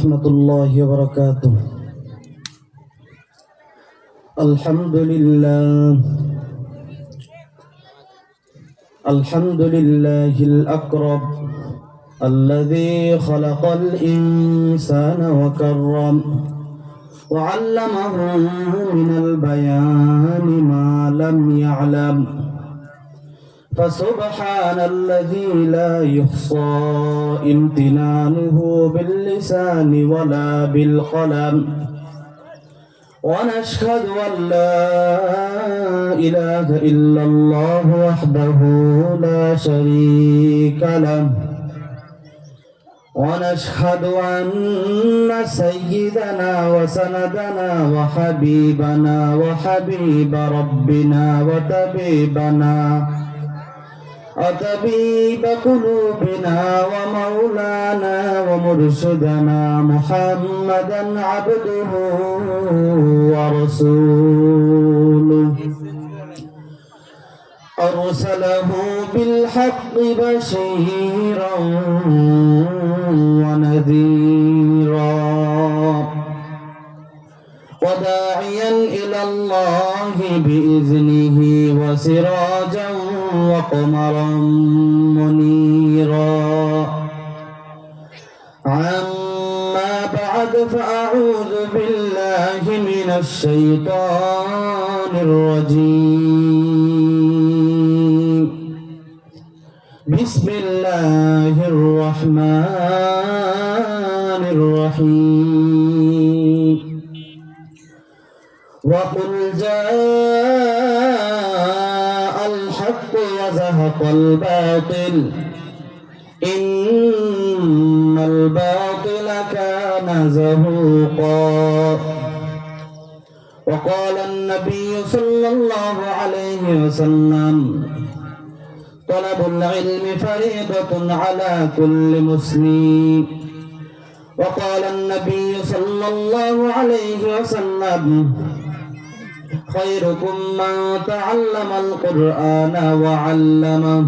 ورحمة الله وبركاته. الحمد لله الأكرم الذي خلق الإنسان وكرم وعلمه من البيان ما لم يعلم، فسبحان الذي لا يحصى امتنانه باللسان ولا بالقلم، ونشهد أن لا إله إلا الله وحده لا شريك له، ونشهد أن سيدنا وسندنا وحبيبنا وحبيب ربنا وطبيب قلوبنا ومولانا ومرشدنا محمدا عبده ورسوله، أرسله بالحق بشيرا ونذيرا وداعيا إلى الله بإذنه وسراجا وقمرا منيرا. أما بعد، فأعوذ بالله من الشيطان الرجيم. بسم الله الرحمن الرحيم. وقل جاء الحق وزهق الباطل إن الباطل كان زهوقا. وقال النبي صلى الله عليه وسلم: طلب العلم فريضة على كل مسلم. وقال النبي صلى الله عليه وسلم: خيركم من تعلم القرآن وعلمه.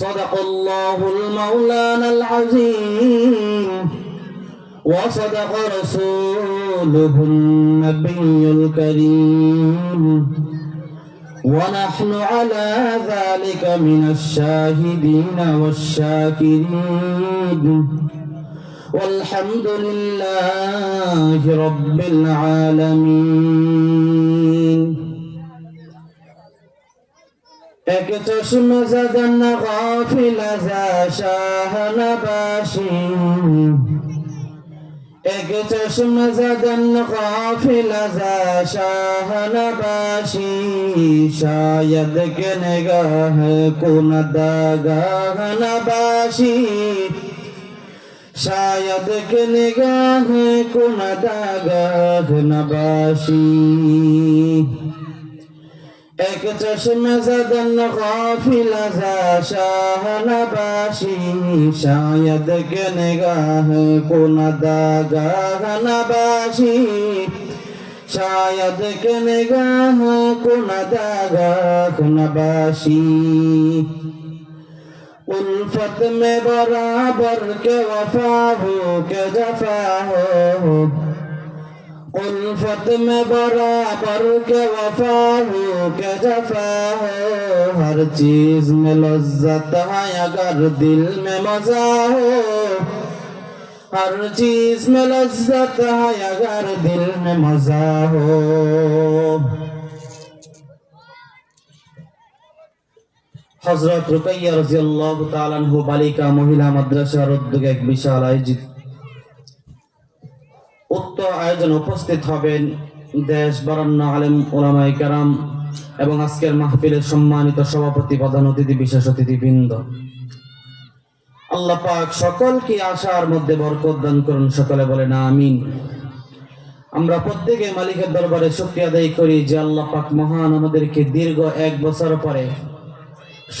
صدق الله المولانا العظيم، وصدق رسوله النبي الكريم، ونحن على ذلك من الشاهدين والشاكرين، والحمد لله رب العالمين. এক চশমে জাগান গাফিল যা শাহ নবাশি, এক চশমে জাগান গাফিল যা শাহ নবাশি, শায়দ কে নিগাহ কুন দাগাহ নবাশি, शायद के निगाह को नदागाह नबाशी। एक चश्मे ज़दन गाफिल ज़ा शाह नबाशी, शायद के निगाह को नदागाह नबाशी, शायद के निगाह को नदागाह नबाशी। उल्फत में बराबर के वफा हो के जफा हो, उल्फत में बराबर के वफा हो के जफा हो, हर चीज में लज्जत है अगर दिल में मजा हो, हर चीज में लज्जत है अगर दिल में मजा हो। হযরত রুকাইয়া রাদিয়াল্লাহু তাআলা আনহু বালিকা মহিলা মাদ্রাসার উদ্যোগে এক বিশাল আয়োজিত উক্ত আয়োজন উপস্থিত হবেন দেশ বরেণ্য আলেম উলামায়ে কেরাম এবং আজকের মাহফিলের সম্মানিত সভাপতি, প্রধান অতিথি, বিশেষ অতিথিবৃন্দ। আল্লাহ পাক সকলকে আশার মধ্যে বরকত দান করুন, সকলে বলেন আমিন। আমরা প্রত্যেকে মালিকের দরবারে শুকরিয়া আদায় করি যে আল্লাহ পাক মহান আমাদেরকে দীর্ঘ 1 বছর পরে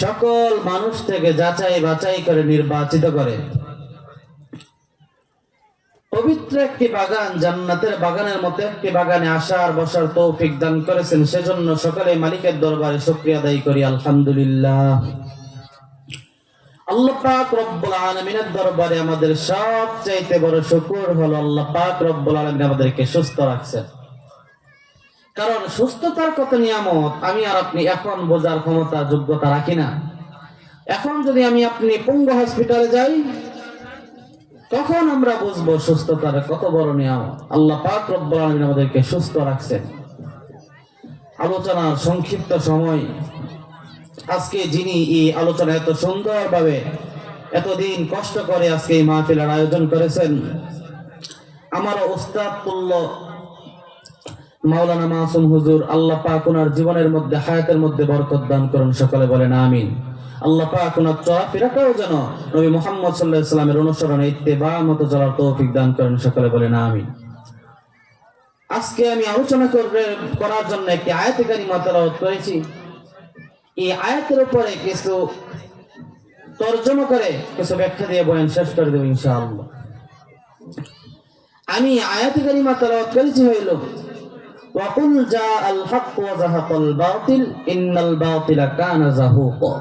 সকল মানুষ থেকে যাচাই বাছাই করে নির্বাচিত করে পবিত্র একটি বাগান, জান্নাতের বাগানের মতো একটি বাগানে আসার বসার তৌফিক দান করেছেন। সেজন্য সকলে মালিকের দরবারে শুকরিয়া আদায় করি আলহামদুলিল্লাহ। আল্লাহ পাক রব্বুল আলামিনের দরবারে আমাদের সবচাইতে বড় শুকর হলো আল্লাহ পাক রব্বুল আলামিন আমাদেরকে সুস্থ রাখছেন। কারণ সুস্থতার কত নিয়ামত আমি আর আপনি এখন বোঝার ক্ষমতা যোগ্যতা রাখি না। এখন যদি আমি আপনি পঙ্গু হসপিটালে যাই, তখন আমরা বুঝবো সুস্থতার কত বড় নিয়ামত। আল্লাহ পাক রব্বুল আলামিন আমাদেরকে সুস্থ রাখছেন। আলোচনার সংক্ষিপ্ত সময়, আজকে যিনি এই আলোচনা এত সুন্দরভাবে এতদিন কষ্ট করে আজকে এই মাহফিলের আয়োজন করেছেন, আমার উস্তাদ তুল্য মাওলানা মাসুম হুজুর, আল্লাহ পাক ওনার জীবনের মধ্যে হায়াতের মধ্যে বরকত দান করুন, সকলে বলেন আমিন। আল্লাহ পাক ওনার চলাফেরাটাও যেন নবী মুহাম্মদ সাল্লাল্লাহু আলাইহি ওয়াসাল্লামের অনুসরণে ইত্তেবা মতো চলার তৌফিক দান করেন, সকলে বলেন আমিন। আজকে আমি আলোচনা করার জন্য একটি আয়াতে কারিমা তেলাওয়াত করেছি। এই আয়াতের উপরে কিছু তরজমা করে কিছু ব্যাখ্যা দিয়ে বয়ান শেষ করে দেব ইনশাআল্লাহ। আমি আয়াতে কারিমা তেলাওয়াত করেছি হইল ওয়াকুল জাআল হক ওয়া যাহাকাল বাতিল ইন্নাল বাতিলা কানা যাহুকা।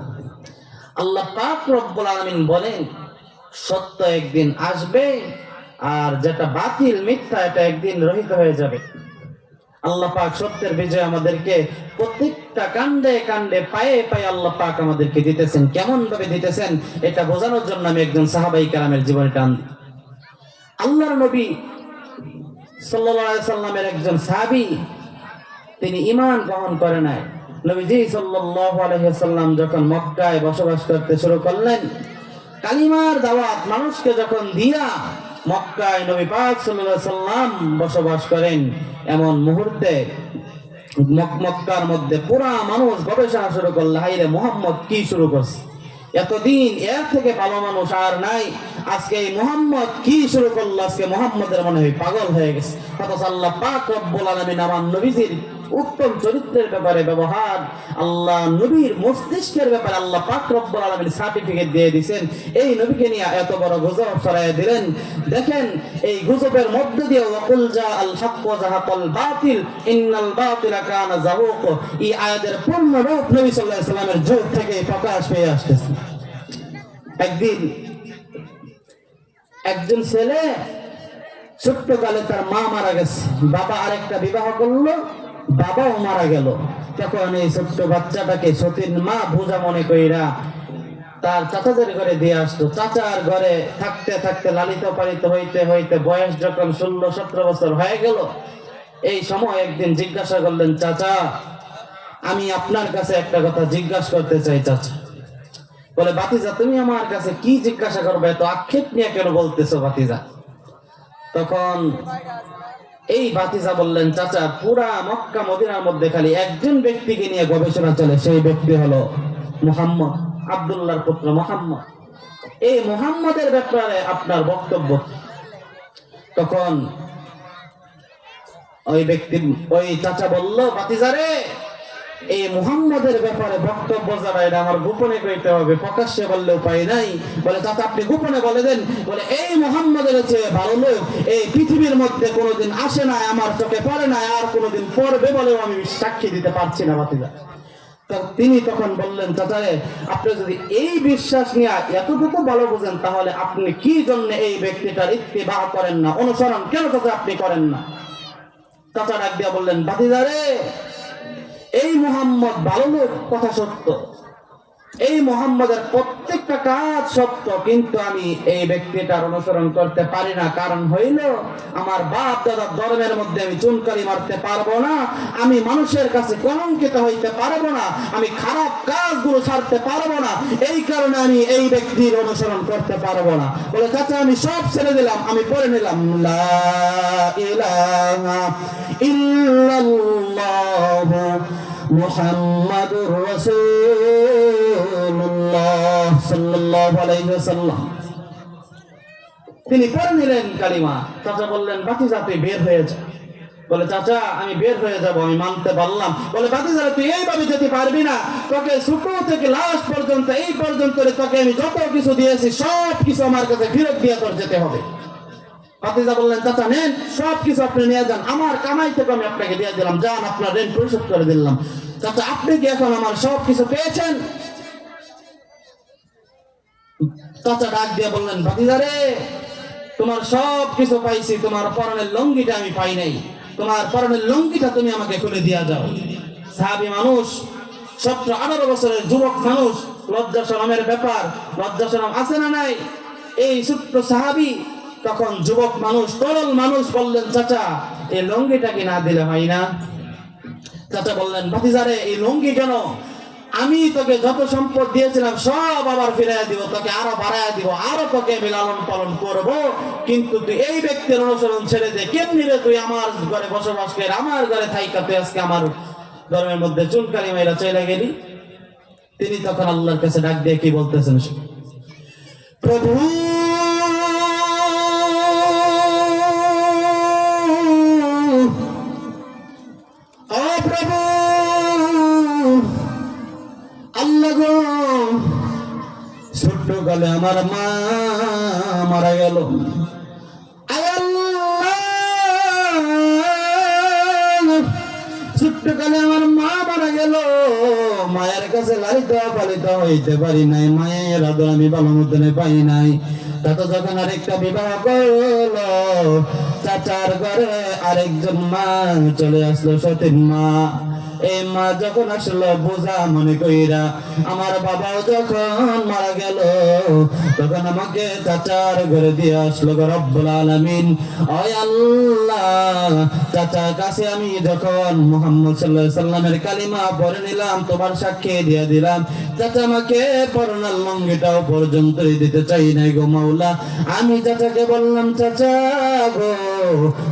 আল্লাহ পাক রব্বুল আলামিন বলেন, সত্য একদিন আসবে আর যেটা বাতিল মিথ্যা এটা একদিন রহিত হয়ে যাবে। আল্লাহ পাক সত্যের বিজয় আমাদেরকে প্রত্যেকটা কাণ্ডে কাণ্ডে পায়ে পায়ে আল্লাহ পাক আমাদেরকে দিতেছেন। কেমন ভাবে দিতেছেন এটা বোঝানোর জন্য আমি একজন সাহাবাই কেরামের জীবনে টান দিই। আল্লাহর নবী সাল্লাল্লাহু আলাইহি সাল্লামের একজন সাহাবী, তিনি ঈমান গ্রহণ করে নাই। নবীজি সাল্লাল্লাহু আলাইহি সাল্লাম যখন মক্কায় বসবাস করতে শুরু করলেন, কালিমার দাওয়াত মানুষকে যখন দিয়া মক্কায় নবী পাক সাল্লাল্লাহু আলাইহি সাল্লাম বসবাস করেন, এমন মুহূর্তে মক্কার মধ্যে পুরা মানুষ গবেষণা শুরু করলো, হাইরে মুহাম্মদ কি শুরু করছে, এতদিন এর থেকে ভালো মানুষ আর নাই, আজকে এই মুহাম্মদ কি শুরু করলো, আজকে মুহাম্মদের মনে হয় পাগল হয়ে গেছে। অথচ আল্লাহ পাক রব্বুল আলামিন আমার নবীজির উত্তম চরিত্রের ব্যাপারে ব্যবহার, আল্লাহ নবীর মস্তিষ্কের ব্যাপারে আল্লাহ পাক রব্বুল আলামিন সার্টিফিকেট দিয়ে দিয়েছেন। এই নবীকে নিয়ে এত বড় গুজব ছড়াইয়া দিলেন। দেখেন এই গুজবের মধ্য দিয়ে ওয়াকুল জাআল হক ওয়া যাহাকাল বাতিল ইন্নাল বাতিলা কানা যাহুকা, এই আয়াতের পূর্ণ রূপ নবী সাল্লাল্লাহু আলাইহি সাল্লামের যুগ থেকে প্রকাশ পেয়ে আসতেছে। একদিন একজন ছেলে ছোট্টকালে তার মা মারা গেছে, বাবা আরেকটা বিবাহ করলো, বাবাও মারা গেল। তখন এই ছোট্ট বাচ্চাটাকে সতীর মা বোঝা মনে কইরা তার চাচাদের ঘরে দিয়ে আসতো। চাচার ঘরে থাকতে থাকতে লালিত পালিত হইতে হইতে বয়স যখন 16-17 বছর হয়ে গেল, এই সময় একদিন জিজ্ঞাসা করলেন, চাচা আমি আপনার কাছে একটা কথা জিজ্ঞাসা করতে চাই। চাচা বলে, বাতিজা তুমি আমার কাছে কি জিজ্ঞাসা করবে, এত আক্ষেপ নিয়ে কেন বলতেছো বাতিজা? তখন এই বাতিজা বললেন, চাচা পুরা মক্কা মদিনার মধ্যে খালি একজন ব্যক্তিকে নিয়ে গবেষণা চলে, সেই ব্যক্তি হলো মুহাম্মদ, আব্দুল্লাহর পুত্র মুহাম্মদ। এই মুহাম্মদের ব্যাপারে আপনার বক্তব্য? তখন ওই চাচা বলল, বাতিজারে এই মুহাম্মদের ব্যাপারে বক্তব্য যারা, এটা আমার গোপনে কইতে হবে, প্রকাশ্যে বললে উপায় নাই। বলে, চাচা আপনি গোপনে বলে দেন। বলে, এই মুহাম্মদের চেয়ে ভালো লোক এই পৃথিবীর মধ্যে কোনোদিন আসে না, আমার চোখে পড়ে না, আর কোনোদিন পড়বে বলেও আমি সাক্ষী দিতে পারছি না বাতিজা। তিনি তখন বললেন, চাচারে আপনি যদি এই বিশ্বাস নিয়ে এতটুকু ভালো বোঝেন, তাহলে আপনি কি জন্য এই ব্যক্তিটার ইত্তেবা করেন না, অনুসরণ কেন চাচা আপনি করেন না? চাচা ডাক দিয়া বললেন, বাতিজারে এই মুহাম্মদ ভালো লোক, কথা সত্য, এই মুহাম্মদের প্রত্যেকটা কাজ সত্য, কিন্তু আমি এই ব্যক্তিটার অনুসরণ করতে পারি না। কারণ হইল আমার বাপ দাদার ধর্মের মধ্যে আমি চুনকারি মারতে পারবো না, আমি মানুষের কাছে কলঙ্কিত হইতে পারবো না, আমি খারাপ কাজগুলো ছাড়তে পারবো না, এই কারণে আমি এই ব্যক্তির অনুসরণ করতে পারবো না। বলে, চাচা আমি সব ছেড়ে দিলাম, আমি পড়ে নিলাম লা ইলাহা ইল্লাল্লাহু মুহাম্মাদুর রাসূলুল্লাহ সাল্লাল্লাহু আলাইহি ওয়াসাল্লাম। তিনি পড়ে নিলেন কালিমা। চাচা বললেন, বাতিজা তুই বের হয়ে যা। বলে, চাচা আমি বের হয়ে যাব, আমি মানতে পারলাম। বলে, বাতিজা তুই এইভাবে যেতে পারবি না, তোকে ছোট থেকে লাস্ট পর্যন্ত এই পর্যন্ত তোকে আমি যত কিছু দিয়েছি সব কিছু আমার কাছে ফেরত দিয়ে তোর যেতে হবে। বাতিজা বললেন, চাচা নেন সব কিছু আপনি নিয়ে যান, আমার কামাই থেকে আমি আপনাকে দিয়ে দিলাম, যান আপনার ঋণ পরিশোধ করে দিলাম। চাচা আপনি কি এখন আমার সব কিছু পেয়েছেন? চাচা ডাক দিয়ে বললেন, ভাতিজা রে, তোমার সব কিছু পাইছি, তোমার পরনের লুঙ্গিটা আমি পাই নাই, তোমার পরনের লুঙ্গিটা তুমি আমাকে খুলে দিয়া যাও। সাহাবী মানুষ, 17-18 বছরের যুবক মানুষ, লজ্জা শরমের ব্যাপার, লজ্জা শরম আছে না নাই? এই ছোট্ট সাহাবী তখন যুবক মানুষ, তরল মানুষ বললেন, চাচা এই লুঙ্গিটা কি না দিলে হয় না? চাচা বললেন, ভাতিজারে এই লুঙ্গি কেন? আমি তোকে যত সম্পদ দিয়েছিলাম সব আবার ফিরাইয়া দিব, তোকে আরো বাড়াইয়া দিব, আরো তোকে আমি লালন পালন করব, কিন্তু তুই এই ব্যক্তির অনুসরণ ছেড়ে দে। কেমনি রে তুই আমার ঘরে বসবাস করে, আমার ঘরে থাইকা তুই আজকে আমার ধর্মের মধ্যে চুনকালি মাইরা চলে গেলি? তিনি তখন আল্লাহর কাছে ডাক দিয়ে কি বলতেছেন, প্রভু প্রভু আল্লাহ গো, ছোট্ট কালে আমার মা মারা গেল, ছোট্ট কালে আমার মা মারা গেল, মায়ের কাছে লালিত পালিত হইতে পারি নাই, মায়ের আদর আমি ভালো মতনে পাই নাই। তাতে যখন আরেকটা বিবাহ করলো, চাচার ঘরে আরেকজন মা চলে আসলো, সতীন মা। এই মা যখন আসলো বোঝা মনে কইরা, আমার বাবাও যখন মারা গেল তখন আমাকে চাচার ঘরে দিয়ে আসলো রব্বুল আলামিন। ওই আল্লাহ, চাচার কাছে আমি যখন মুহাম্মদ সাল্লাল্লাহু আলাইহি সাল্লামের কালিমা পড়ে নিলাম, তোমার সাক্ষী দিয়ে দিলাম, চাচা আমাকে পরনার লুঙ্গিটাও পর্যন্ত দিতে চাই নাই গো মাওলা। আমি চাচাকে বললাম, চাচা গো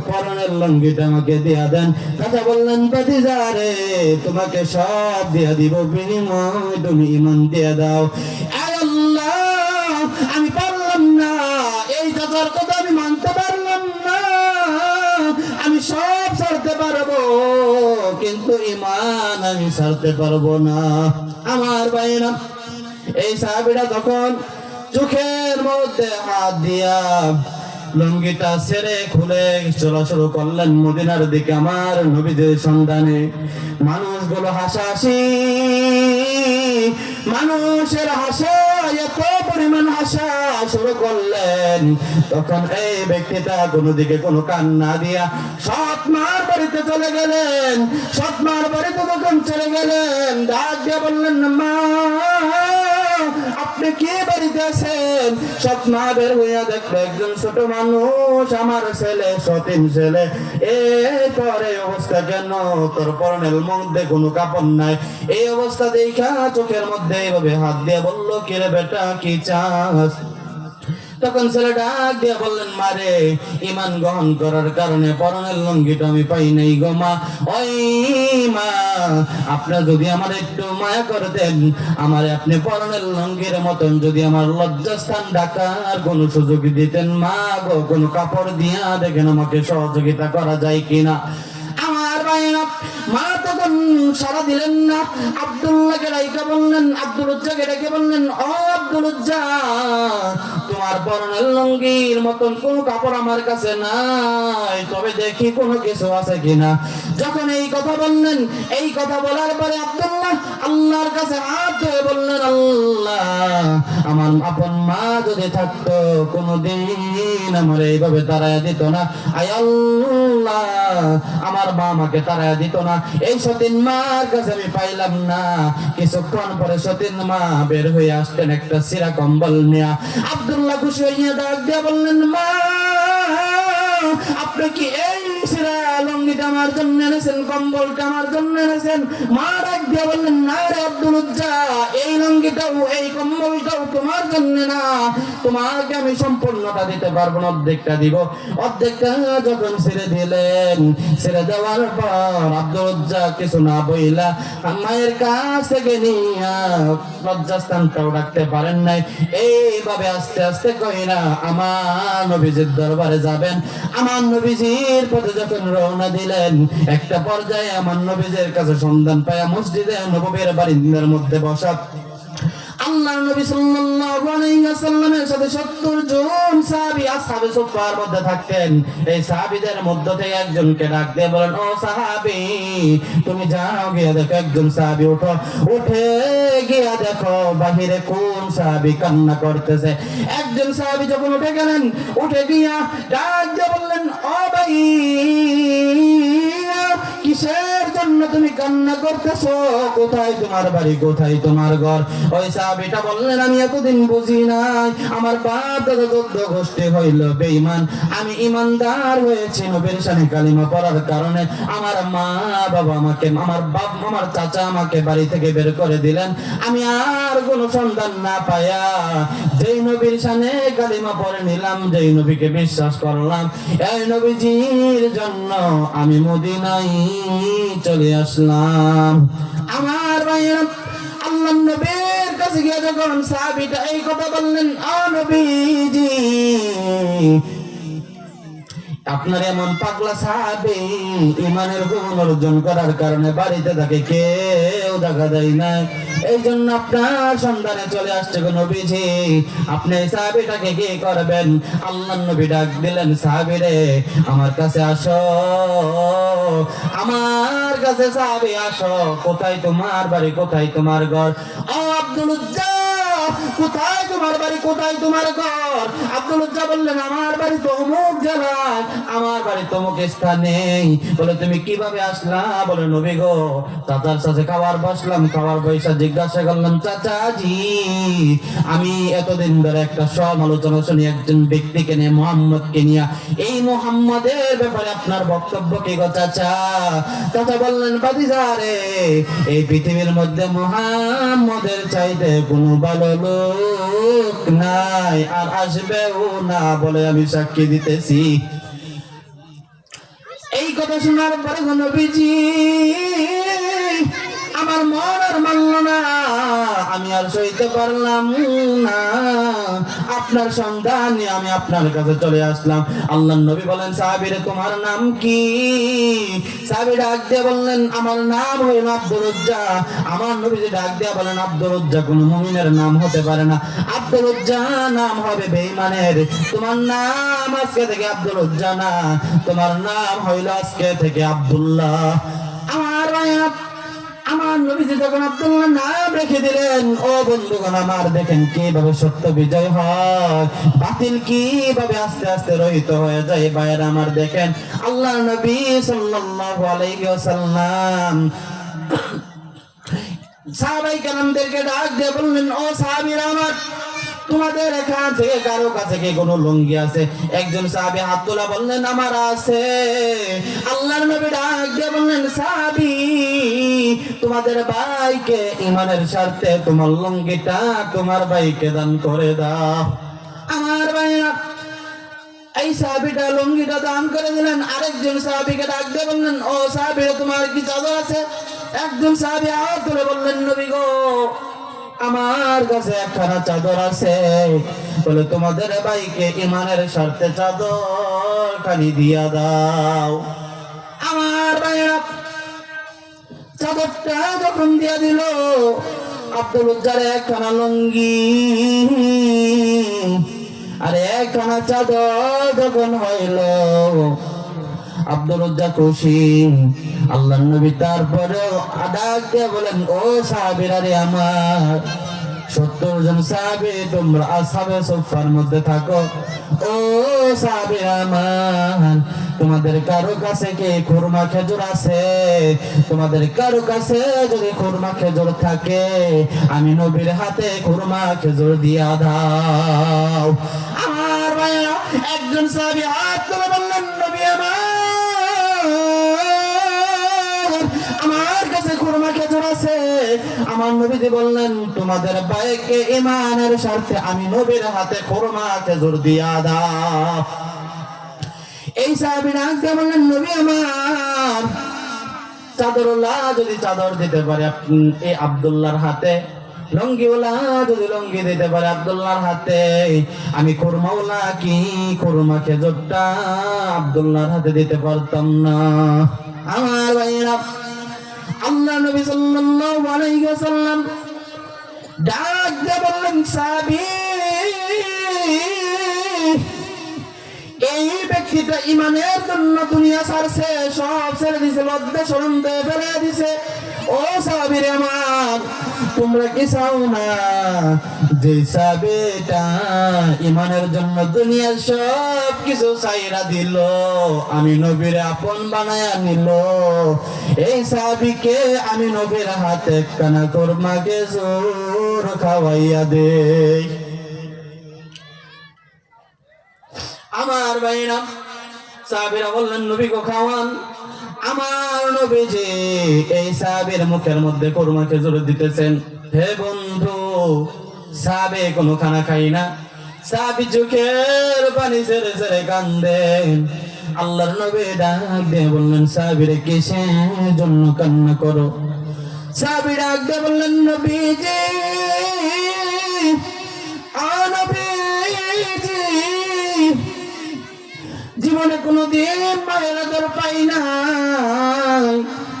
পরনের লুঙ্গিটা আমাকে দিয়া দেন। চাচা বললেন, ভাতিজা রে, তোমাকে সব দিয়া দিব, বিনিময় তুমি ঈমান দিয়া দাও। আয় আল্লাহ, আমি পারলাম না, এই চাচার কথা আমি মানতে পারলাম না। আমি সব ছাড়তে পারবো, কিন্তু ঈমান আমি ছাড়তে পারবো না। আমার ভাইরা, এই সাহাবীরা যখন চোখের মধ্যে হাত দিয়া লুঙ্গিটা ছেড়ে খুলে চলা শুরু করলেন মদিনার দিকে আমার নবীদের সন্ধানে, মানুষগুলো হাসাহাসি, মানুষের হাসা এত পরিমাণ হাসা শুরু করলেন। তখন এই ব্যক্তিটা কোনো দিকে কোনো কান না দিয়া সৎ মার বাড়িতে চলে গেলেন। সৎ মার বাড়িতে যখন চলে গেলেন, ডাক দিয়ে বললেন, মা আপনি কে বাড়িতে আছেন? সৎ মা বের হইয়া দেখলো একজন ছোট মানুষ, আমার ছেলে, সতীন ছেলে। এরপরে অবস্থা কেন? তোর পরনের মধ্যে কোনো কাপড় নাই। এই অবস্থা দেখা চোখের মধ্যে এইভাবে হাত দিয়ে বলল, কে রে বেটা, কি চাস? তখন ছেলে ডাক দিয়ে বললেন, মারে ঈমান গ্রহণ করার কারণে পরনের লুঙ্গিটা আমি পাই নাই গো মা। ওই মা, আপনি যদি আমার একটু মায়া করতেন, আমারে আপনি পরনের লুঙ্গির মতন যদি আমার লজ্জাস্থান ঢাকার কোন সুযোগ দিতেন মা গো, কোন কাপড় দিয়া দেখেন আমাকে সহযোগিতা করা যায় কিনা। আমার ভাইরা, মা তখন সারা দিলেন না। আব্দুল্লাহকে ডাইকা বললেন, আব্দুল উজ্জাকে ডেকে বললেন, ও আব্দুল উজ্জা, তোমার পরনের লুঙ্গির মতন কোন কাপড় আমার কাছে নাই, তবে দেখি কোনো কিছু আছে কিনা। যখন এই কথা বললেন, এই কথা বলার পরে আব্দুল্লাহ আল্লাহর কাছে হাত ধরে বললেন, আল্লাহ, আমার আপন মা যদি থাকতো কোনদিন আমার এইভাবে তাড়াইয়া দিত না। আয় আল্লাহ, আমার মা আমাকে তাড়াইয়া দিত না। এই সতীন মার কাছে আমি পাইলাম না। কিছুক্ষণ পরে সতীন মা বের হয়ে আসতেন একটা সিরা কম্বল নিয়া। আব্দুল্লাহ খুশি হইয়া ডাক দিয়া বললেন, মা আপনি কি এই সিরা লুঙ্গিটা আমার জন্য এনেছেন, কম্বলটা আমার জন্য এনেছেন? মা ডাক দিয়া বললেন, না রে আব্দুল উজ্জা, এই লুঙ্গিটাও এই কম্বলটাও তোমার জন্য না, তোমাকে আমি সম্পূর্ণটা দিতে পারবো না, অর্ধেকটা দিব। অর্ধেকটা যখন ছেড়ে দিলেন, ছেড়ে দেওয়ার পর আব্দুল উজ্জা কিছু না বইলা মায়ের কাছ থেকে নিয়া লজ্জাস্থানটাও রাখতে পারেন নাই। এইভাবে আস্তে আস্তে কইরা আমার নবীজির দরবারে যাবেন। আমার নবীজির পথে যখন রওনা দিলেন, একটা পর্যায়ে আমার নবীজির কাছে সন্ধান পায়া মসজিদে নববীর বারিন্দার মধ্যে বসা আল্লাহর নবী সাল্লাল্লাহু আলাইহি ওয়াসাল্লামের সাথে 70 জন সাহাবী আসহাবে সুফফার মধ্যে থাকতেন। এই সাহাবীদের মধ্য থেকে একজনকে ডাক দিয়ে বলেন, ও সাহাবী, তুমি যাও গিয়ে দেখো। একজন সাহাবী উঠে গিয়া দেখো বাহিরে কোন সাহাবী কান্না করতেছে। একজন সাহাবী যখন উঠে গেলেন, উঠে গিয়া ডাক দিয়ে বললেন, ও ভাই, কিসের জন্য তুমি কান্না করতেছো? কোথায় তোমার বাড়ি, কোথায় তোমার ঘর? ওই সাহাবীটা বললেন, আমি এতদিন বুঝি নাই, আমার বাপ দাদা 14 গোষ্ঠী হইল বেঈমান, আমি ইমানদার হয়েছি নবীর শানে কালিমা পড়ার কারণে। আমার মা বাবা আমাকে, আমার চাচা আমাকে বাড়ি থেকে বের করে দিলেন। আমি আর কোনো সন্তান না পায়া যেই নবীর শানে কালিমা পড়ে নিলাম, যেই নবীকে বিশ্বাস করলাম, এই নবীজির জন্য আমি মদিনায় চলে আসলাম। আমার ভাইয়েরা, আল্লাহর নবীর কাছে গিয়ে যখন সাহাবীটা এই কথা বললেন, ও নবীজি, আপনার এমন পাগলা সাহাবী ইমানের গুণ অর্জন করার কারণে বাড়িতে তাকে কেউ দেখা দেয় না, এই জন্য আপনার সন্ধানে চলে আসছে গো নবীজি, আপনি এই সাহাবীটাকে কি করবেন? আল্লাহর নবী ডাক দিলেন, সাহাবী রে, আমার কাছে আসো, আমার কাছে সাহাবী আসো। কোথায় তোমার বাড়ি, কোথায় তোমার ঘর? ও আব্দুল উজ্জা, কোথায় তোমার বাড়ি, কোথায় তোমার ঘর? আব্দুল উজ্জা বললেন, আমার বাড়ি তো অমুক জেলায়, আমার বাড়ি তো অমুক স্থানে। বলে, তুমি কিভাবে আসলা? বলে, নবী গো, চাচার সাথে খাবার বসলাম, খাবার পয়সা জিজ্ঞাসা করলাম, চাচাজি, আমি এতদিন ধরে একটা সমালোচনা শুনি একজন ব্যক্তিকে নিয়ে, মুহাম্মদকে নিয়ে, এই মুহাম্মদের ব্যাপারে আপনার বক্তব্য কি গো চাচা? চাচা বললেন, বাতিজা রে, এই পৃথিবীর মধ্যে মুহাম্মদের চাইতে কোনো ভালো লোক নাই, আর আসবেও না বলে আমি সাক্ষী দিতেছি। এই কথা শোনার পরে নবীজি, আমার মন আর মানল না, আমি আর সইতে পারলাম না, আপনার সন্ধান নিয়ে আমি আপনার কাছে চলে আসলাম। আল্লাহর নবী বলেন, সাহাবীরে, তোমার নাম কি? সাহাবী ডাক দিয়ে বললেন, আমার নাম হইল আব্দুল উজ্জা। আমার নবীজি ডাক দিয়ে বলেন, আব্দুল উজ্জা কোন মুমিনের নাম হতে পারে না, আব্দুল উজ্জা নাম হবে বেঈমানের। তোমার নাম আজকে থেকে আব্দুল উজ্জা না, তোমার নাম হইল আজকে থেকে আব্দুল্লাহ। আমার ভাইয়া, আমার নবীজি যখন আব্দুল্লাহ নাম রেখে দিলেন, ও বন্ধুগণ আমার, দেখেন কিভাবে সত্য বিজয় হয়, বাতিল কিভাবে আস্তে আস্তে রহিত হয়ে যায়। ভাইয়েরা আমার, দেখেন আল্লাহর নবী সাল্লাল্লাহু আলাইহি ওয়াসাল্লাম সাহাবায়ে কেরামদেরকে ডাক দিয়ে বললেন, ও সাহাবীরা আমার, তোমাদের এখান থেকে কারো কাছে কি কোনো লুঙ্গি আছে? একজন সাহাবী হাত তোলা বললেন, আমার আছে। আল্লাহর নবী ডাক দিয়ে বললেন, সাহাবী, তোমাদের ভাইকে ইমানের স্বার্থে তোমার লুঙ্গিটা তোমার ভাইকে দান করে দাও। আমার ভাইরা, এই সাহাবীটা লুঙ্গিটা দান করে দিলেন। আরেকজন সাহাবীকে ডাক দিয়ে বললেন, ও সাহাবী, তোমার কি চাদর আছে? একজন সাহাবী হাত তুলে বললেন, নবী গো, আমার কাছে একখানা চাদর আছে। বলে, তোমাদের ভাইকে ইমানের স্বার্থে চাদর খানি দিয়া দাও। আমার ভাইরা, চাদরটা যখন দিয়া দিল, আব্দুল উজ্জার একখানা লুঙ্গি আর একখানা চাদর যখন হইল, আব্দুল উজ্জা খুশি। আল্লাহর নবী তারপরে ডাক দিয়ে বলেন, ও সাহাবীরা রে আমার, 70 জন সাহাবী তোমরা আসহাবে সুফফার মধ্যে থাকো। ও সাহাবীরা আমার, তোমাদের কারো কাছে কি খুরমা খেজুর আছে? তোমাদের কারো কাছে যদি খুরমা খেজুর থাকে, আমি নবীর হাতে খুরমা খেজুর দিয়া দাও। আমার ভাইয়া, একজন সাহাবী হাত তুলে বললেন, নবী আমার কাছে খুরমা খেজুর আছে। আমার নবীজি বললেন, তোমাদের ভাইকে ইমানের স্বার্থে আমি নবীর হাতে খুরমা খেজুর দিয়া দাও। এই সাহাবী ডাক দিয়ে বললেন, নবী আমার, চাদরওয়ালা যদি চাদর দিতে পারে এই আব্দুল্লাহর হাতে, লঙ্গিওয়ালা যদি লঙ্গি দিতে পারে আব্দুল্লাহর হাতে, আমি খুরমাওয়ালা কি খুরমা খেজুরটা আব্দুল্লাহর হাতে দিতে পারতাম না? আমার ভাইরা, আল্লাহ নবী সাল্লাল্লাহু আলাইহি ওয়াসাল্লাম ডাক দিয়ে বললেন সাহাবী, এই ব্যক্তিটা ইমানের জন্য দুনিয়া ছাড়ছে, সব ছেড়ে দিছে, লজ্জা শরম দিয়ে ফেলে দিছে। ও সাহাবীরে আমার, তোমরা কি চাও না যে সাহাবীটা ইমানের জন্য দুনিয়ার সব কিছু ছাইরা দিল, আমি নবীর আপন বানায়া নিল, এই সাহাবীকে আমি নবীর হাতে কানা কোরমা খেজুর খাওয়াইয়া দেই। আমার ভাইরা সাহাবীরা বললেন, নবী গো খাওয়ান। আমার নবীজি এই সাহাবীর মুখের মধ্যে কোরমা খেজুর দিতেছেন। হে বন্ধু, সাহাবী কোনো খানা খাই না, সাহাবী চোখের পানি ছেড়ে ছেড়ে কান্দেন। আল্লাহর নবী ডাক দিয়ে বললেন, সাহাবীরে কিসের জন্য কান্না করো? সাহাবী ডাক দিয়ে বললেন, নবীজি, নবীজি, জীবনে কোনোদিন মায়ের আদর পাই নাই,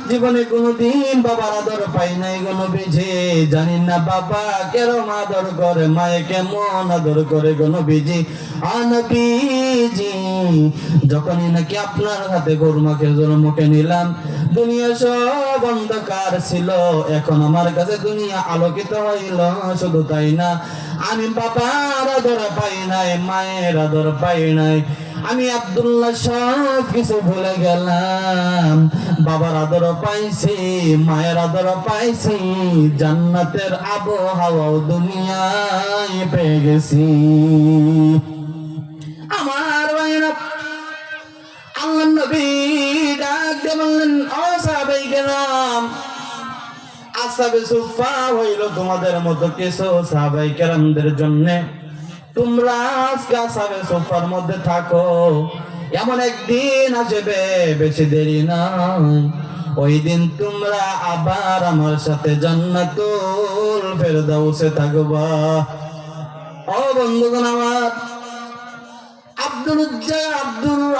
জীবনে কোনোদিন বাবার আদর পাই নাই গো নবীজি। জানি না বাবা কেরম আদর করে, মায়ে কেমন আদর করে গো নবীজি। নবীজি, যখনই নাকি আপনার হাতে কোরমা খেজুর মুখে নিলাম, দুনিয়া সব অন্ধকার ছিল, এখন আমার কাছে দুনিয়া আলোকিত হইল। শুধু তাই না, আমি বাবার আদর পাই নাই, মায়ের আদর পাই নাই, আমি আব্দুল্লাহ সব কিছু ভুলে গেলাম। বাবার আদর পাইছি, মায়ের আদর পাইছি, জান্নাতের আবহাওয়াও দুনিয়ায় পেয়ে গেছি। আমার ভাইরা, আল্লাহর নবী ডাক দিয়ে বললেন, ও সাহাবায়ে কেরাম, আসহাবে সুফফা হইল তোমাদের মতো কিছু সাহাবায়ে কেরামদের জন্য। তোমরা আজকে আসহাবে সুফফার মধ্যে থাকো, এমন একদিন আসবে, বেশি দেরি নাই, ওই দিন তোমরা আবার আমার সাথে জান্নাতুল ফেরদাউসে থাকবা। ও বন্ধুগণ আমার,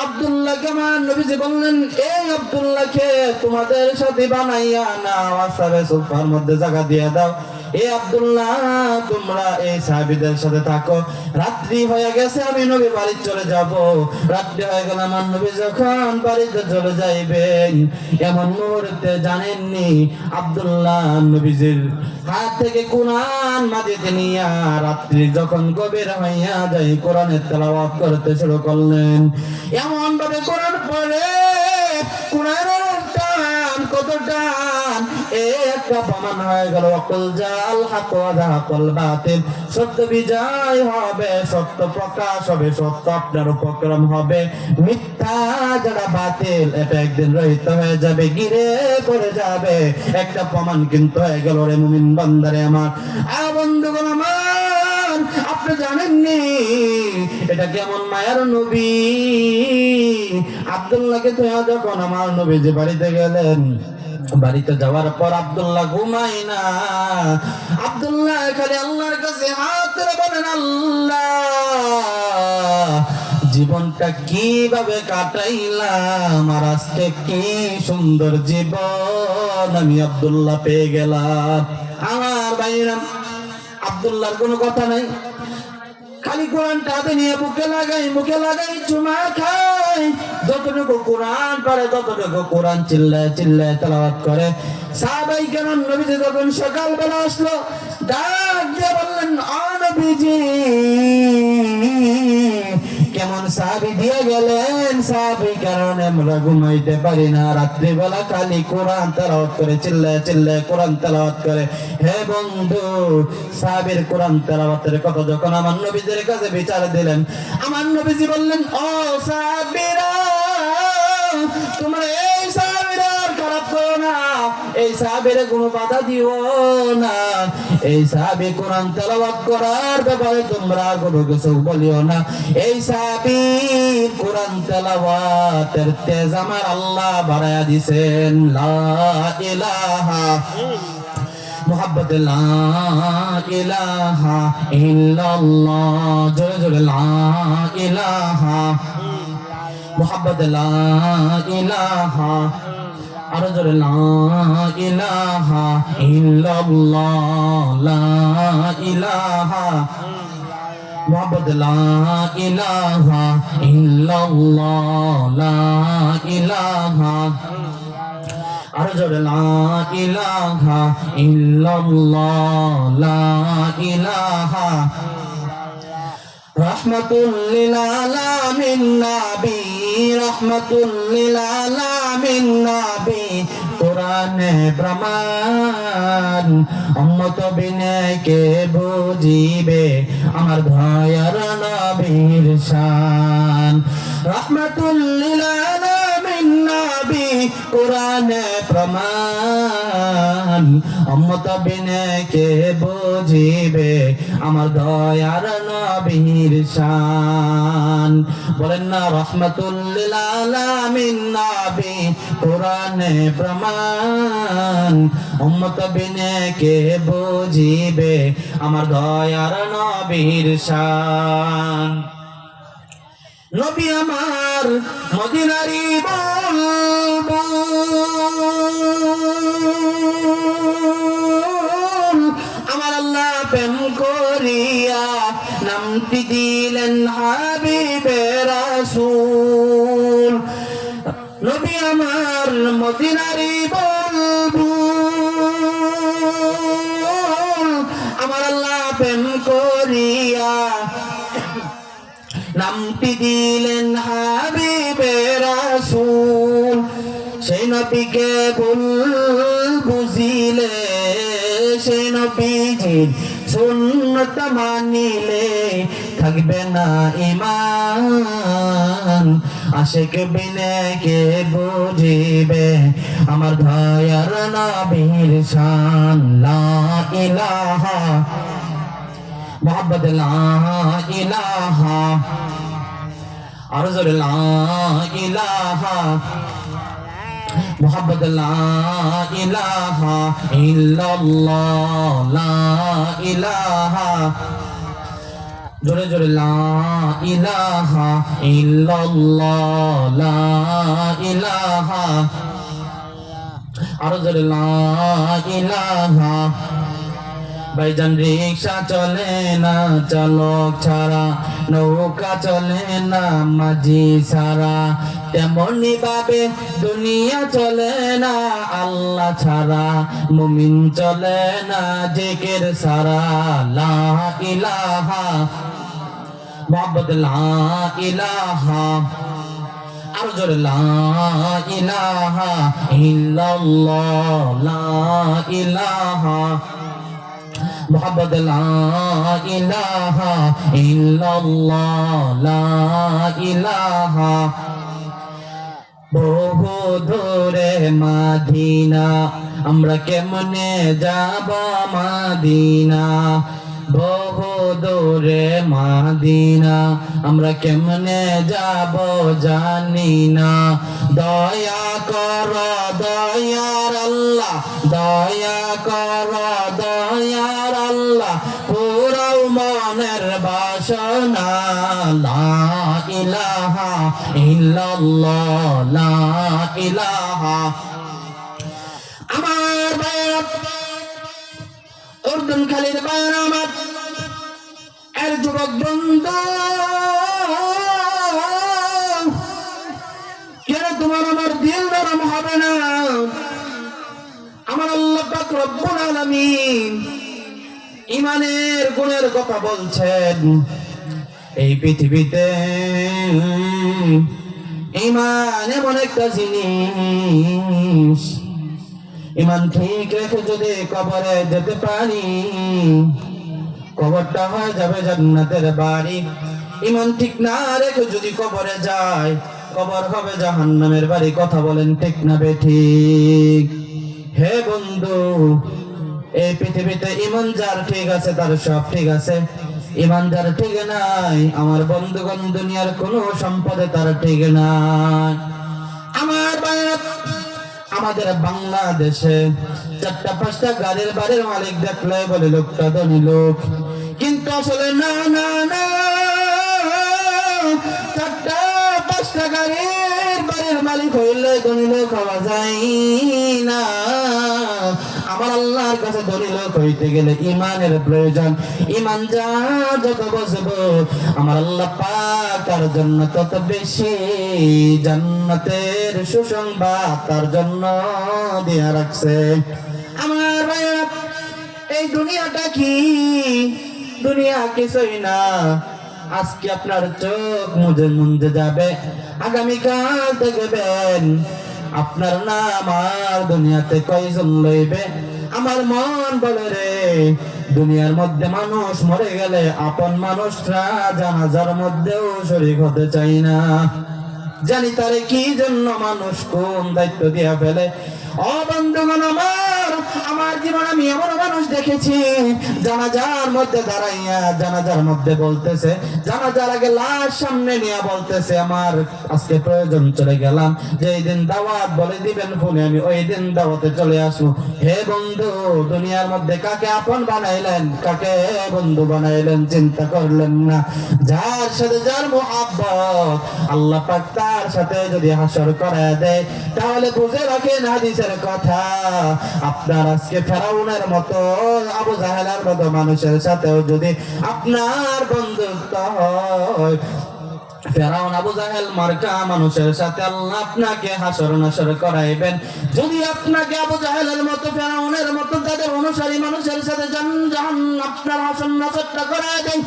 আব্দুল্লাহকে আমার নবীজি বললেন, এই আব্দুল্লাহকে তোমাদের সাথে বানাইয়া নাও, আসহাবে সুফফার মধ্যে জায়গা দিয়ে দাও। এ আব্দুল্লাহ, তোমরা এই সাহাবীদের সাথে থাকো। রাত্রি হয়ে গেছে, আমি নবী বাড়ি চলে যাব। রাত্রি হয়ে গেল, আমার নবী যখন বাড়িতে চলে যাইবেন, এমন মুহূর্তে জানেননি আব্দুল্লাহ নবীজির হাত থেকে কোরআন মাটিতে নিয়া রাত্রি যখন গভীর হইয়া যায়, কোরআনের তেলাওয়াত করতে শুরু করলেন। এমন ভাবে কোরআন পড়ে, কোরআনের টান কত টান, একটা প্রমাণ হয়ে গেল, অকুল জাল হাক ওয়া যাহাকাল বাতিল, সত্য বিজয় হবে, সত্য প্রকাশ হবে, সত্য আপনার উপক্রম হবে, মিথ্যা যারা বাতিল এটা একদিন রহিত হয়ে যাবে, গিরে পড়ে যাবে। একটা প্রমাণ কিন্তু হয়ে গেল রে মুমিন বান্দারে আমার। বন্ধুগণ আমার, আপনি জানেননি এটা কেমন মায়ার নবী। আব্দুল্লাহকে তো যখন আমার নবী যে বাড়িতে গেলেন, বাড়িতে যাওয়ার পর আব্দুল্লাহ ঘুমাই না, আব্দুল্লাহ খালি আল্লাহর কাছে হাত ধরে বলেন, আল্লাহ, জীবনটা কিভাবে কাটাইলাম, আর আজকে কি সুন্দর জীবন আমি আব্দুল্লাহ পেয়ে গেলাম। আমার ভাইরা, আব্দুল্লাহর কোনো কথা নাই, খালি কোরআনটা হাতে নিয়ে মুখে লাগাই চুমা খাই, যতটুকু কোরআন পারে ততটুকু কোরআন চিল্লায় চিল্লায় তেলাওয়াত করে। সাহাবায়ে কেরাম নবীজি যখন সকালবেলা আসলো, ডাক দিয়ে বললেন, ও নবীজি, কেমন সাহাবী দিয়ে গেলেন, সাহাবীর কারণে আমরা ঘুমাইতে পারি না, রাত্রিবেলা খালি কোরআন তেলাওয়াত করে, চিল্লায় চিল্লায় কোরআন তেলাওয়াত করে। হে বন্ধু, সাহাবীর কোরআন তেলাওয়াতের কথা যখন আমার নবীদের কাছে বিচার দিলেন, আমার নবীজি বললেন, ও সাহাবীরা, তোমরা এই সাহাবীরা খারাপ করো না, এই সাহাবীরে কোনো বাধা দিও না, এই সাহাবী কোরআন তেলাওয়াত করার ব্যাপারে তোমরা কোনো কিছু বলিও না। এই সাহাবী কোরআন তেলাওয়াতের তেজ আমার আল্লাহ বাড়ায়া দিবেন। লা ইলাহা মুহাব্বত, লা ইলাহা ইল্লাল্লাহ, জোরে জোরে লা ইলাহা মুহাব্বত, লা ইলাহা। আর জোরে লা ইলাহা ইল্লাল্লাহ, লা ইলাহা মুহাম্মদ, লা ইলাহা ইল্লাল্লাহ, লা ইলাহা, আর জোরে লা ইলাহা ইল্লাল্লাহ, লা ইলাহা। রহমাতুল লিল আলামিন নবী, রহমাতুল লিল আলামিন নবী, কোরআনে প্রমাণ, উম্মত বিনে কে বুঝিবে আমার দয়ার নবীর শান। রহমাতুল লিল আলামিন নবী, কোরআনে প্রমাণ, উম্মত বিনে কে বুঝিবে আমার দয়ার নবীর শান। বলেন না রহমাতুল লিল আলামিন নবী, কোরআনে প্রমাণ, উম্মত বিনে কে বুঝিবে আমার দয়ার নবীর শান। নবী আমার মদিনারি বুলবুল, আমার আল্লাহ প্রেম করিয়া নামটি দিলেন হাবিবে রাসূল। নবী আমার মদিনারি বুলবুল, আমার আল্লাহ প্রেম করিয়া নামটি দিলেন হাবিবে রাসূল। সেই নবীকে ভুল বুঝিলে, সেই নবীজির সুন্নত মানিলে থাকবে না ঈমান। আশিক বিনে কে বুঝিবে আমার দয়ার নবীর শান। লা ইলাহা মুহাম্মদ, লা ইলাহা, আর জোরে লা ইলাহা মুহাম্মদ, লা ইলাহা ইল্লাল্লাহ, লা ইলাহা, জোরে জোরে লা ইলাহা ইল্লাল্লাহ, লা ইলাহা, আর জোরে লা ইলাহা। ভাইজান রিক্সা চলে না চালক ছাড়া, নৌকা চলে না মাঝি ছাড়া, তেমনি ভাবে দুনিয়া চলে না আল্লাহ ছাড়া, মুমিন চলে না জিকির ছাড়া। লা ইলাহা মুহাম্মদ, লা ইলাহা, আর জোরে লা ইলাহা ইল্লাল্লাহ, লা ইলাহা মুহাম্মদ, লা ইলাহা ইল্লাল্লাহ, লা ইলাহা। বহু দূরে মদিনা, আমরা কেমনে যাব মদিনা। বহু দূরে মদিনা, আমরা কেমনে যাব জানি না। দয়া কর দয়ার আল্লাহ, দয়া কর দয়ার আল্লাহ, পুরাও মনের বাসনা। লা ইলাহা ইল্লাল্লাহ, লা ইলাহা। আমার ভাইয়েরা, উর্দুন খালিদ ভাইয়েরা আমার, এর যুবক বন্ধু, কেন তোমার আমার দিল নরম হবে না? আমার আল্লাহ পাক রব্বুল আলামিন ঈমানের গুণের কথা বলছেন। এই পৃথিবীতে ঈমান এমন একটা জিনিস, ঈমান ঠিক রেখে যদি কবরে যেতে পারি, কবরটা হয়ে যাবে জান্নাতের বাড়ি। ঈমান ঠিক না রেখে যদি কবরে যায়, কবর হবে জাহান্নামের বাড়ি। কথা বলেন ঠিক না বেঠিক? হে বন্ধু, এই পৃথিবীতে ঈমান যার ঠিক আছে তার সব ঠিক আছে, ঈমান যার ঠিক নাই, আমার বন্ধুগণ দুনিয়ার কোনো সম্পদে তার ঠিক নাই। আমার আমাদের বাংলাদেশে 4-5টা গাড়ির বাড়ির মালিক দেখলে বলে লোকটা ধনী লোক, কিন্তু আসলে না না না, 4-5টা গাড়ির বাড়ির মালিক হইলে ধনী লোক হওয়া যায় না। আমার আল্লাহর কাছে ধনী লোক হইতে গেলে ইমানের প্রয়োজন। ইমান যার যত বসবো আমার আল্লাহ পাক তার জন্য তত বেশি জান্নাতের সুসংবাদ তার জন্য দিয়া রাখছে। আমার ভাইরা, এই দুনিয়াটা কি? দুনিয়া কিছুই না। আজকে আপনার চোখ মুজে মুঞ্জে যাবে, আগামীকাল দেখবেন আপনার নাম আর দুনিয়াতে কয়জন লইবে। আমার মন বলে রে, দুনিয়ার মধ্যে মানুষ মরে গেলে আপন মানুষরা জানাজার মধ্যেও শরীক হতে চাই না। জানি তারে কি জন্য মানুষ কোন দায়িত্ব দিয়া ফেলে। ও বন্ধুগণ আমার জীবন আমি এমন মানুষ দেখেছি জানাজার মধ্যে দাঁড়াইয়া জানাজার মধ্যে বলতেছে, জানাজার আগে লাশ সামনে নিয়ে বলতেছে আমার আজকে প্রয়োজন চলে গেলাম, যেই দিন দাওয়াত বলে দিবেন ফোনে আমি ওই দিন দাওয়াতে চলে আসবো। হে বন্ধু, দুনিয়ার মধ্যে কাকে আপন বানাইলেন, কাকে বন্ধু বানাইলেন চিন্তা করলেন না। যার সাথে যার মুহাব্বত আল্লাহ পাক তার সাথে যদি হাসর করায় দেয় তাহলে বুঝে রাখেন হাদিসের কথা। আপনার আজকে ফেরাউনের মতো আবু জাহেলের মতো মানুষের সাথেও যদি আপনার বন্ধুত্ব হয়, ফেরাউন আবু জাহেল মার্কা মানুষের সাথে আল্লাহ আপনাকে হাসর নাসর করাইবেন। যদি আপনাকে আবু জাহেলের মতো ফেরাউনের মতো তাদের অনুসারী মানুষের সাথে আপনার হাসর নাসরটা করাই দেন,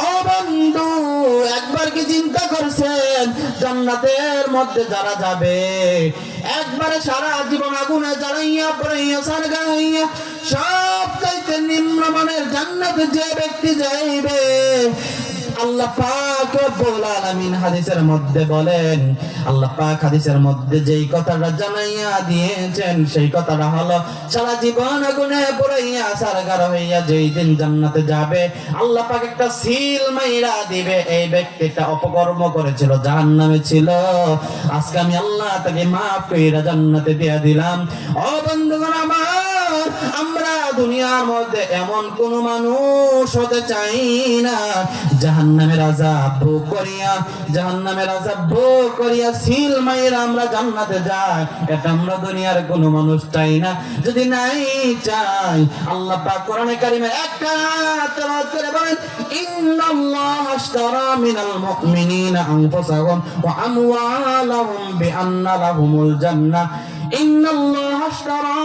ও বন্ধু একবার কি চিন্তা করছেন জান্নাতের মধ্যে যারা যাবে একবারে সারা জীবন আগুনে জ্বালাইয়া পড়াইয়া সারগা হইয়া সব চাইতে নিম্নমানের জান্নাতে যে ব্যক্তি যাইবে, আল্লাহ পাক রব্বুল আলামিন হাদিসের মধ্যে বলেন, আল্লাহ পাক হাদিসের মধ্যে যেই কথাটা জানাইয়া দিয়েছেন সেই কথাটা হলো সারা জীবন আগুনে পুড়াইয়া সারগার হইয়া যেই দিন জান্নাতে যাবে আল্লাহ পাক একটা সিল মাইরা দিবে, এই ব্যক্তিটা অপকর্ম করেছিল, জাহান্নামে ছিল, আজকে আমি আল্লাহ তাকে মাফ কইরা জান্নাতে দিয়া দিলাম। ও বন্ধুগণ আমার, আমরা দুনিয়ার মধ্যে এমন কোন মানুষ হতে চাই না জাহান্নামের আযাব ভোগ করিয়া জাহান্নামের আযাব ভোগ করিয়া সিল মাইরা আমরা জান্নাতে যাই। এটা আমরা দুনিয়ার কোন মানুষ চাই না। যদি নাই চাই আল্লাহ পাক কোরআনে কারিমে একটা তেলাওয়াত করে বলেন, ইন্নাল্লাহা আশতারা মিনাল মুমিনিনা আনফুসাহুম ওয়া আমওয়ালাহুম বিআন্না লাহুমুল জান্নাহ। ইন্নাল্লাহা আশতারা,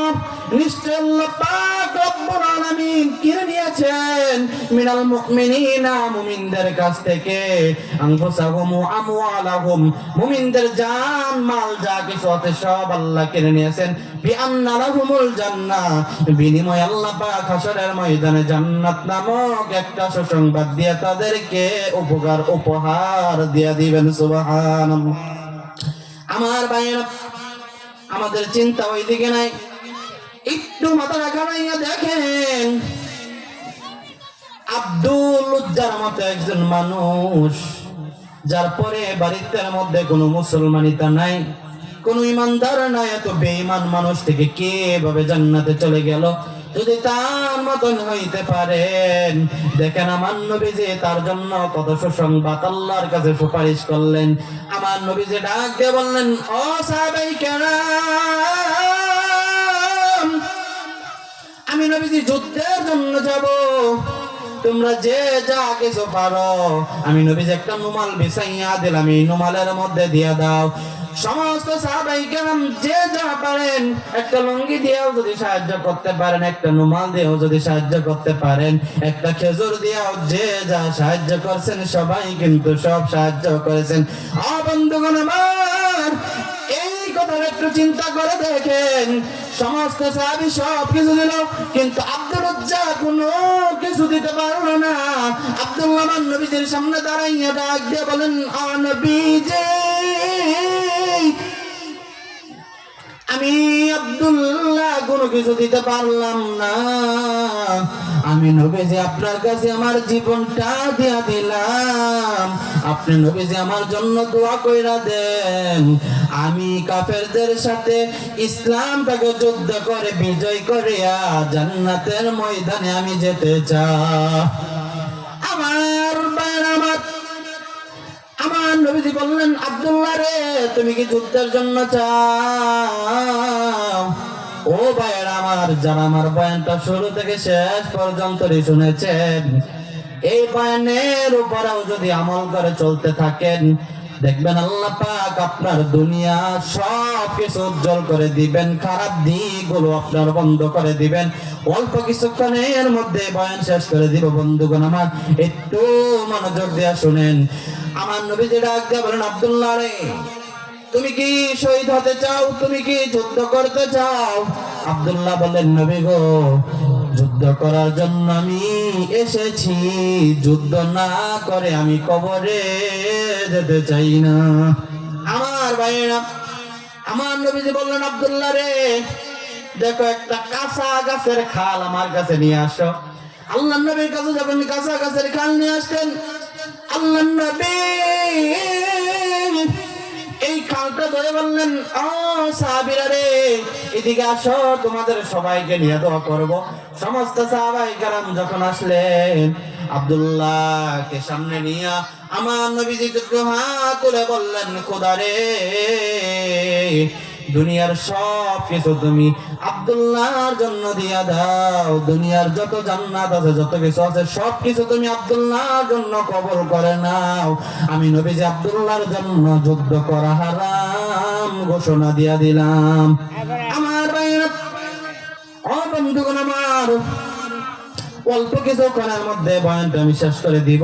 নিশ্চয় আল্লাহ পাক রব্বুল আলামিন কিনে নিয়েছেন মিনাল মুমিনিনা মুমিনদের কাছ থেকে আনফুসাহুম ওয়া আমওয়ালাহুম মুমিনদের জান মাল যা কিছু আছে সব আল্লাহ কিনে নিয়েছেন বিআন্না লাহুমুল জান্নাহ, বিনিময়ে আল্লাহ পাক হাশরের ময়দানে জান্নাত নামক একটা সুসংবাদ দিয়ে তাদেরকে উপহার দিয়ে দিবেন। সুবহানাল্লাহ। আমার ভাইয়েরা, আমাদের চিন্তা ওইদিকে নাই। একটু মাথা রাখাইয়া দেখেন আব্দুল উজ্জার মতো একজন মানুষ, যার পরে বাড়িতে মধ্যে কোনো মুসলমানিতা নাই, কোনো ইমানদার নাই, এত বেঈমান মানুষ থেকে কিভাবে জান্নাতে চলে গেল? যদি তার মতন হইতে পারেন, দেখেন আমার নবীজি তার জন্য কত সুসংবাদ আল্লাহর কাছে সুপারিশ করলেন। আমার নবীজি ডাক দিয়ে বললেন, ও সাহাবায়ে কেরাম, আমি নবীজি যুদ্ধের জন্য যাব, তোমরা যে যা কিছু পারো আমি নবীজি একটা রুমাল বিছাইয়া দিলাম, এই রুমালের মধ্যে দিয়ে দাও। সমস্ত সাহাবায়ে কেরাম যে যা পারেন, একটা লুঙ্গি দিয়েও যদি সাহায্য করতে পারেন, একটা রুমাল দিয়েও যদি সাহায্য করতে পারেন, একটা খেজুর দিয়েও যে যা সাহায্য করছেন সবাই কিন্তু সব সাহায্য করেছেন। বন্ধুগণ আমার, এই কথা একটু চিন্তা করে দেখেন, সমস্ত সাহাবী সব কিছু দিল কিন্তু আব্দুল উজ্জা কোনো কিছু দিতে পারলো না। আব্দুল্লাহ আমার নবীজির সামনে দাঁড়াইয়া ডাক দিয়ে বলেন, আ নবীজি, আমি আব্দুল্লাহ কোনো কিছু দিতে পারলাম না, আমি নবীজি আপনার কাছে আমার জীবনটা দিয়া দিলাম, আপনি নবীজি আমার জন্য দোয়া কইরা দেন, আমি কাফেরদের সাথে ইসলামটাকে যুদ্ধ করে বিজয় করিয়া জান্নাতের ময়দানে আমি যেতে চাই। আমার ভাইরা আমার, আমার নবীজি বললেন, আব্দুল্লাহ রে, তুমি কি যুদ্ধের জন্য চাও? ও ভাইয়েরা আমার, যারা আমার বয়ানটা শুরু থেকে শেষ পর্যন্ত শুনেছেন, এই বয়ানের উপরেও যদি আমল করে চলতে থাকেন, দেখবেন আল্লাহ পাক আপনার দুনিয়া সব কিছু উজ্জ্বল করে দিবেন, খারাপ দিকগুলো আপনার বন্ধ করে দিবেন। অল্প কিছুক্ষণের মধ্যে বয়ান শেষ করে দিব বন্ধুগণ আমার, একটু মনোযোগ দিয়ে শুনেন। আমার নবীজি ডাক দিয়ে বলেন, আব্দুল্লাহ রে, তুমি কি শহীদ হতে চাও? তুমি কি যুদ্ধ করতে চাও? আব্দুল্লাহ বলেন, নবী গো, যুদ্ধ করার জন্য আমি এসেছি, যুদ্ধ না করে আমি কবরে যেতে চাই না। আমার ভাইয়েরা, আমার নবীজি বললেন, আব্দুল্লাহ রে, দেখো একটা কাঁচা গাছের খাল আমার কাছে নিয়ে আসো। আল্লাহ নবীর কাছে যখন কাঁচা গাছের খাল নিয়ে আসতেন, আল্লাহ নবী এই খালটা ধরে বললেন, ও সাহাবীরা রে, এদিকে আসো, তোমাদের সবাইকে নিয়ে দোয়া করব। সমস্ত সাহাবায়ে কেরাম যখন আসলেন, আব্দুল্লাহকে সামনে নিয়ে আমার নবীজি দুটো হাত তুলে বললেন, খোদা রে, দুনিয়ার সব কিছু তুমি আব্দুল্লাহর জন্য দিয়া দাও। দুনিয়ার যত জান্নাত আছে, যত কিছু আছে, সব কিছু তুমি আব্দুল্লাহর জন্য কবুল করে নাও। আমি নবীজি আব্দুল্লাহর জন্য যুদ্ধ করা হারাম ঘোষণা দিয়া দিলাম। আমার ভাইরা, ও বন্ধুগণ আমার, অল্প কিছুক্ষণের মধ্যে বয়ানটা আমি শেষ করে দিব।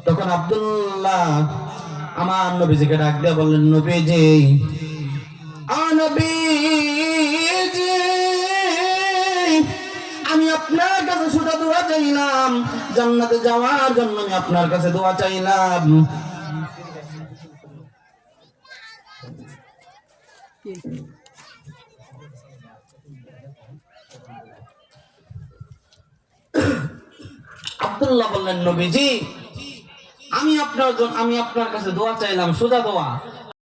তখন আব্দুল্লাহ আমার নবীজিকে ডাক দিয়ে বললেন, নবীজি, নবীজি, আমি আপনার কাছে শুধু দোয়া চাইলাম, জান্নাতে যাওয়ার জন্য আমি আপনার কাছে দোয়া চাইলাম। আব্দুল্লাহ বললেন, নবীজি, আমি আপনার কাছে দোয়া চাইলাম, সুজা দোয়া,